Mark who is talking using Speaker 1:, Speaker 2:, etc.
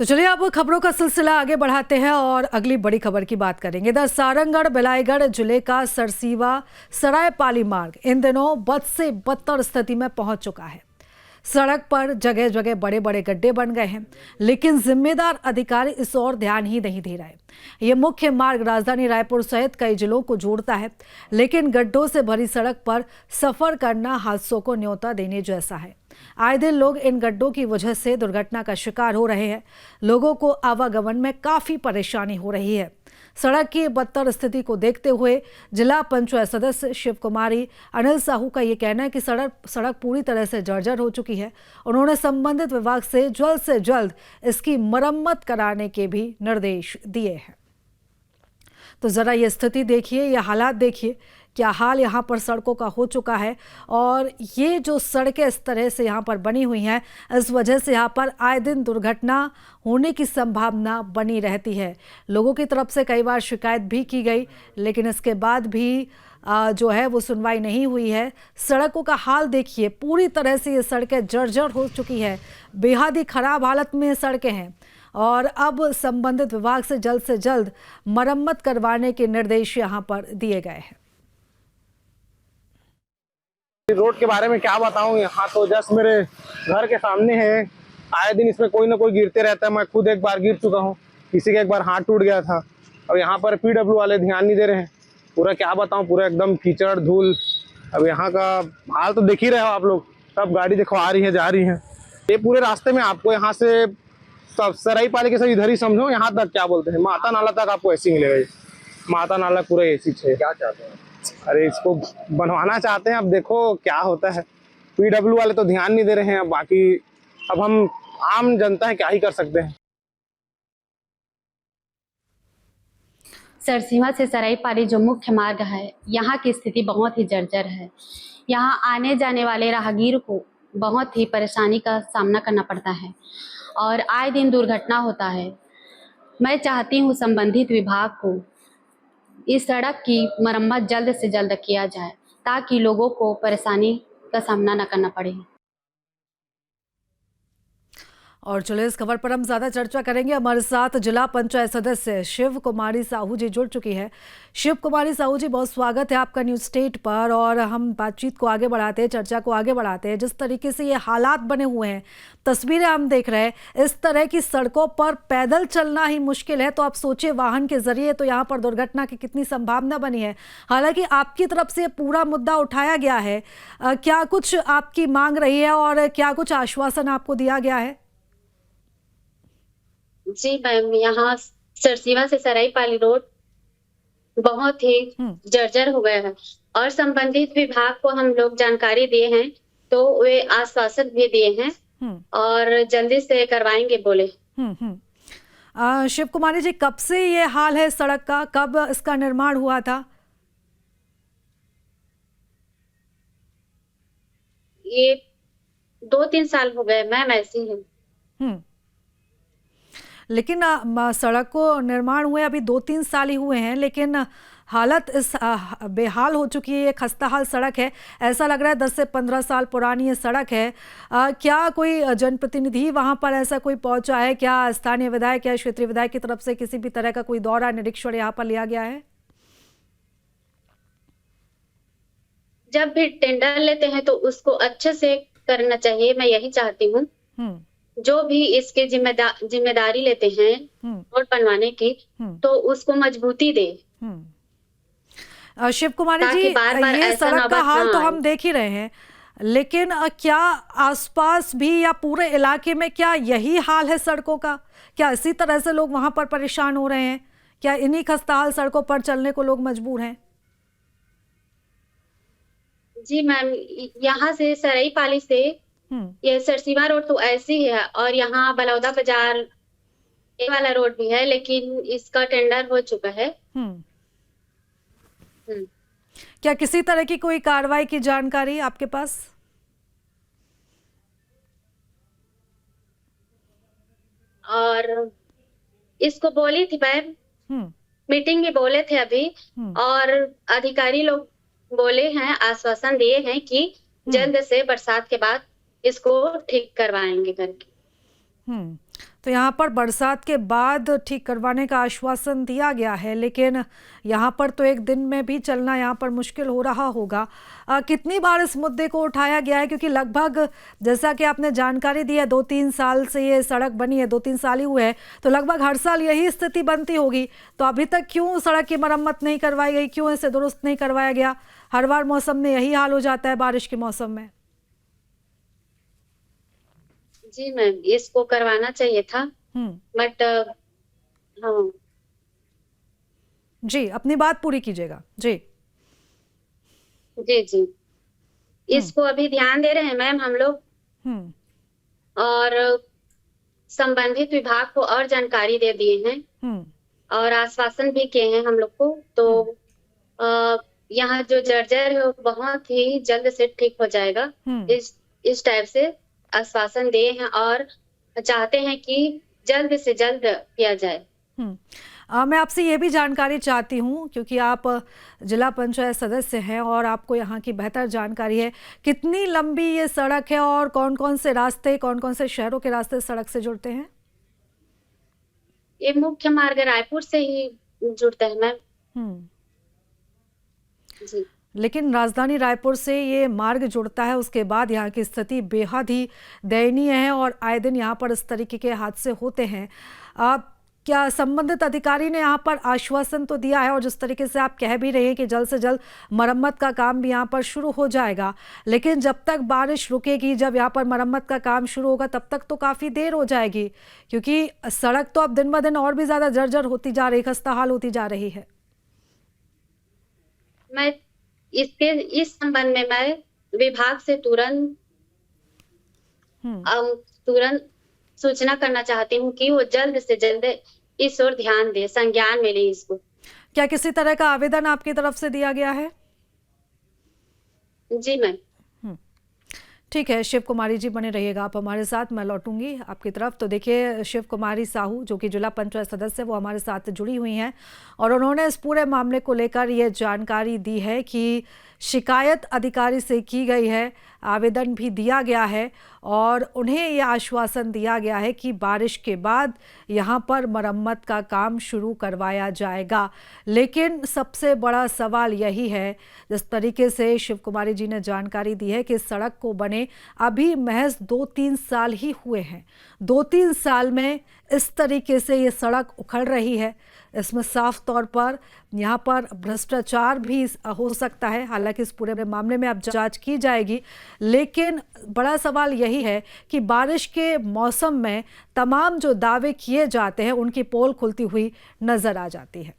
Speaker 1: तो चलिए अब खबरों का सिलसिला आगे बढ़ाते हैं और अगली बड़ी खबर की बात करेंगे। इधर सारंगढ़ बिलाईगढ़ जिले का सरसीवा सरायपाली मार्ग इन दिनों बद से बदतर स्थिति में पहुंच चुका है। सड़क पर जगह जगह बड़े बड़े गड्ढे बन गए हैं, लेकिन जिम्मेदार अधिकारी इस ओर ध्यान ही नहीं दे रहे। ये मुख्य मार्ग राजधानी रायपुर सहित कई जिलों को जोड़ता है, लेकिन गड्ढों से भरी सड़क पर सफर करना हादसों को न्योता देने जैसा है। आए दिन लोग इन गड्ढों की वजह से दुर्घटना का शिकार हो रहे हैं। लोगों को आवागमन में काफी परेशानी हो रही है। सड़क की बदतर स्थिति को देखते हुए जिला पंचायत सदस्य शिव कुमारी अनिल साहू का ये कहना है कि सड़क पूरी तरह से जर्जर हो चुकी है। उन्होंने संबंधित विभाग से जल्द इसकी मरम्मत कराने के भी निर्देश दिए हैं। तो जरा ये स्थिति देखिए, ये हालात देखिए, क्या हाल यहाँ पर सड़कों का हो चुका है। और ये जो सड़कें इस तरह से यहाँ पर बनी हुई हैं, इस वजह से यहाँ पर आए दिन दुर्घटना होने की संभावना बनी रहती है। लोगों की तरफ से कई बार शिकायत भी की गई, लेकिन इसके बाद भी जो है वो सुनवाई नहीं हुई है। सड़कों का हाल देखिए, पूरी तरह से ये सड़कें जर्जर हो चुकी है, बेहद ही खराब हालत में ये सड़कें हैं और अब संबंधित विभाग से जल्द मरम्मत करवाने के निर्देश यहाँ पर दिए गए हैं।
Speaker 2: रोड के बारे में क्या बताऊं, यहाँ तो जस्ट मेरे घर के सामने है। आए दिन इसमें कोई ना कोई गिरते रहता है। मैं खुद एक बार गिर चुका हूँ, किसी का एक बार हाथ टूट गया था। अब यहाँ पर पीडब्ल्यू वाले ध्यान नहीं दे रहे हैं। पूरा क्या बताऊं, पूरा एकदम कीचड़ धूल। अब यहाँ का हाल तो देख ही रहे हो आप लोग, सब गाड़ी देखो आ रही है जा रही है। ये पूरे रास्ते में आपको यहाँ से सब सरायपाली के सब इधर ही समझो, यहाँ तक क्या बोलते हैं माता नाला तक आपको ऐसी मिलेगा। माता नाला पूरा ऐसी है। क्या चाहते हैं? अरे इसको बनवाना चाहते हैं, अब देखो क्या होता है। पीडब्ल्यू वाले तो ध्यान नहीं दे रहे हैं। बाकी अब हम आम जनता है, क्या ही कर सकते हैं।
Speaker 3: सरसीवा से सरायपाली जो मुख्य मार्ग है, यहाँ की स्थिति बहुत ही जर्जर है। यहाँ आने जाने वाले राहगीर को बहुत ही परेशानी का सामना करना पड़ता है और आए दिन दुर्घटना होता है। मैं चाहती हूँ संबंधित विभाग को इस सड़क की मरम्मत जल्द से जल्द किया जाए, ताकि लोगों को परेशानी का सामना न करना पड़े।
Speaker 1: और चलिए इस खबर पर हम ज्यादा चर्चा करेंगे। हमारे साथ जिला पंचायत सदस्य शिव कुमारी साहू जी जुड़ चुकी है। शिव कुमारी साहू जी, बहुत स्वागत है आपका न्यूज स्टेट पर। और हम बातचीत को आगे बढ़ाते हैं, चर्चा को आगे बढ़ाते हैं। जिस तरीके से ये हालात बने हुए हैं, तस्वीरें हम देख रहे हैं, इस तरह की सड़कों पर पैदल चलना ही मुश्किल है, तो आप सोचिए वाहन के जरिए तो यहाँ पर दुर्घटना की कितनी संभावना बनी है। हालांकि आपकी तरफ से पूरा मुद्दा उठाया गया है, क्या कुछ आपकी मांग रही है और क्या कुछ आश्वासन आपको दिया गया है?
Speaker 3: जी मैम, यहाँ सरसीवा से सरायपाली रोड बहुत ही जर्जर हो गया है और संबंधित विभाग को हम लोग जानकारी दिए हैं, तो वे आश्वासन भी दिए हैं और जल्दी से करवाएंगे बोले।
Speaker 1: शिव कुमारी जी, कब से ये हाल है सड़क का, कब इसका निर्माण हुआ था?
Speaker 3: ये 2-3 साल हो गए मैम, ऐसी है।
Speaker 1: लेकिन सड़क को निर्माण हुए अभी 2-3 साल ही हुए हैं, लेकिन हालत इस बेहाल हो चुकी है। ये खस्ताहाल सड़क है, ऐसा लग रहा है 10 से 15 साल पुरानी ये सड़क है। क्या कोई जनप्रतिनिधि वहां पर ऐसा कोई पहुंचा है? क्या स्थानीय विधायक या क्षेत्रीय विधायक की तरफ से किसी भी तरह का कोई दौरा निरीक्षण यहाँ पर लिया गया है?
Speaker 3: जब भी टेंडर लेते हैं तो उसको अच्छे से करना चाहिए। मैं यही चाहती हूँ जो भी इसके जिम्मेदारी लेते हैं रोड बनवाने की, तो उसको मजबूती दे।
Speaker 1: शिव कुमारी जी, ये सड़क का हाल तो हम देख ही रहे हैं, लेकिन क्या आसपास भी या पूरे इलाके में क्या यही हाल है सड़कों का? क्या इसी तरह से लोग वहां पर परेशान हो रहे हैं? क्या इन्हीं खस्ताहाल सड़कों पर चलने को लोग मजबूर हैं?
Speaker 3: जी मैम, यहाँ से सरायपाली से ये सरसीवा रोड तो ऐसी है और यहाँ बलौदा बाजार ये वाला रोड भी है, लेकिन इसका टेंडर हो चुका है।
Speaker 1: क्या किसी तरह की कोई कार्रवाई की जानकारी आपके पास?
Speaker 3: और इसको बोली थी मैम, मीटिंग में बोले थे अभी, और अधिकारी लोग बोले हैं, आश्वासन दिए हैं कि जल्द से बरसात के बाद इसको ठीक करवाएंगे करके।
Speaker 1: तो यहाँ पर बरसात के बाद ठीक करवाने का आश्वासन दिया गया है, लेकिन यहाँ पर तो एक दिन में भी चलना यहाँ पर मुश्किल हो रहा होगा। कितनी बार इस मुद्दे को उठाया गया है? क्योंकि लगभग जैसा कि आपने जानकारी दी है 2-3 साल से ये सड़क बनी है, 2-3 साल ही हुए हैं, तो लगभग हर साल यही स्थिति बनती होगी। तो अभी तक क्यों सड़क की मरम्मत नहीं करवाई गई, क्यों इसे दुरुस्त नहीं करवाया गया? हर बार मौसम में यही हाल हो जाता है, बारिश के मौसम में।
Speaker 3: जी मैम, इसको करवाना चाहिए था, बट हाँ
Speaker 1: जी, अपनी बात पूरी कीजिएगा। जी
Speaker 3: जी जी, इसको अभी ध्यान दे रहे हैं मैम हम लोग, और संबंधित विभाग को और जानकारी दे दिए हैं और आश्वासन भी किए हैं हम लोग को। तो यहाँ जो जर्जर है वो बहुत ही जल्द से ठीक हो जाएगा, इस टाइप से आश्वासन दिए हैं और चाहते हैं कि जल्द से जल्द किया जाए।
Speaker 1: मैं आपसे ये भी जानकारी चाहती हूँ, क्योंकि आप जिला पंचायत सदस्य हैं और आपको यहाँ की बेहतर जानकारी है, कितनी लंबी ये सड़क है और कौन कौन से रास्ते, कौन कौन से शहरों के रास्ते सड़क से जुड़ते हैं?
Speaker 3: ये मुख्य मार्ग रायपुर से ही जुड़ता है मैम। जी,
Speaker 1: लेकिन राजधानी रायपुर से ये मार्ग जुड़ता है, उसके बाद यहाँ की स्थिति बेहद ही दयनीय है और आए दिन यहाँ पर इस तरीके के हादसे होते हैं। क्या संबंधित अधिकारी ने यहाँ पर आश्वासन तो दिया है, और जिस तरीके से आप कह भी रहे हैं कि जल्द से जल्द मरम्मत का काम भी यहाँ पर शुरू हो जाएगा, लेकिन जब तक बारिश रुकेगी, जब यहाँ पर मरम्मत का काम शुरू होगा, तब तक तो काफ़ी देर हो जाएगी, क्योंकि सड़क तो अब दिन ब दिन और भी ज़्यादा जर्जर होती जा रही, खस्ताहाल होती जा रही है।
Speaker 3: मैं इस संबंध में मैं विभाग से तुरंत सूचना करना चाहती हूँ कि वो जल्द से जल्द इस ओर ध्यान दे, संज्ञान में ले इसको।
Speaker 1: क्या किसी तरह का आवेदन आपकी तरफ से दिया गया है?
Speaker 3: जी मैम।
Speaker 1: ठीक है, शिव कुमारी जी बने रहिएगा आप हमारे साथ, मैं लौटूंगी आपकी तरफ। तो देखिए, शिव कुमारी साहू जो कि जिला पंचायत सदस्य, वो हमारे साथ जुड़ी हुई हैं और उन्होंने इस पूरे मामले को लेकर ये जानकारी दी है कि शिकायत अधिकारी से की गई है, आवेदन भी दिया गया है और उन्हें यह आश्वासन दिया गया है कि बारिश के बाद यहाँ पर मरम्मत का काम शुरू करवाया जाएगा। लेकिन सबसे बड़ा सवाल यही है, जिस तरीके से शिव कुमारी जी ने जानकारी दी है कि सड़क को बने अभी महज 2-3 साल ही हुए हैं। 2-3 साल में इस तरीके से ये सड़क उखड़ रही है, इसमें साफ तौर पर यहाँ पर भ्रष्टाचार भी हो सकता है। हालांकि इस पूरे मामले में अब जांच की जाएगी, लेकिन बड़ा सवाल यही है कि बारिश के मौसम में तमाम जो दावे किए जाते हैं उनकी पोल खुलती हुई नजर आ जाती है।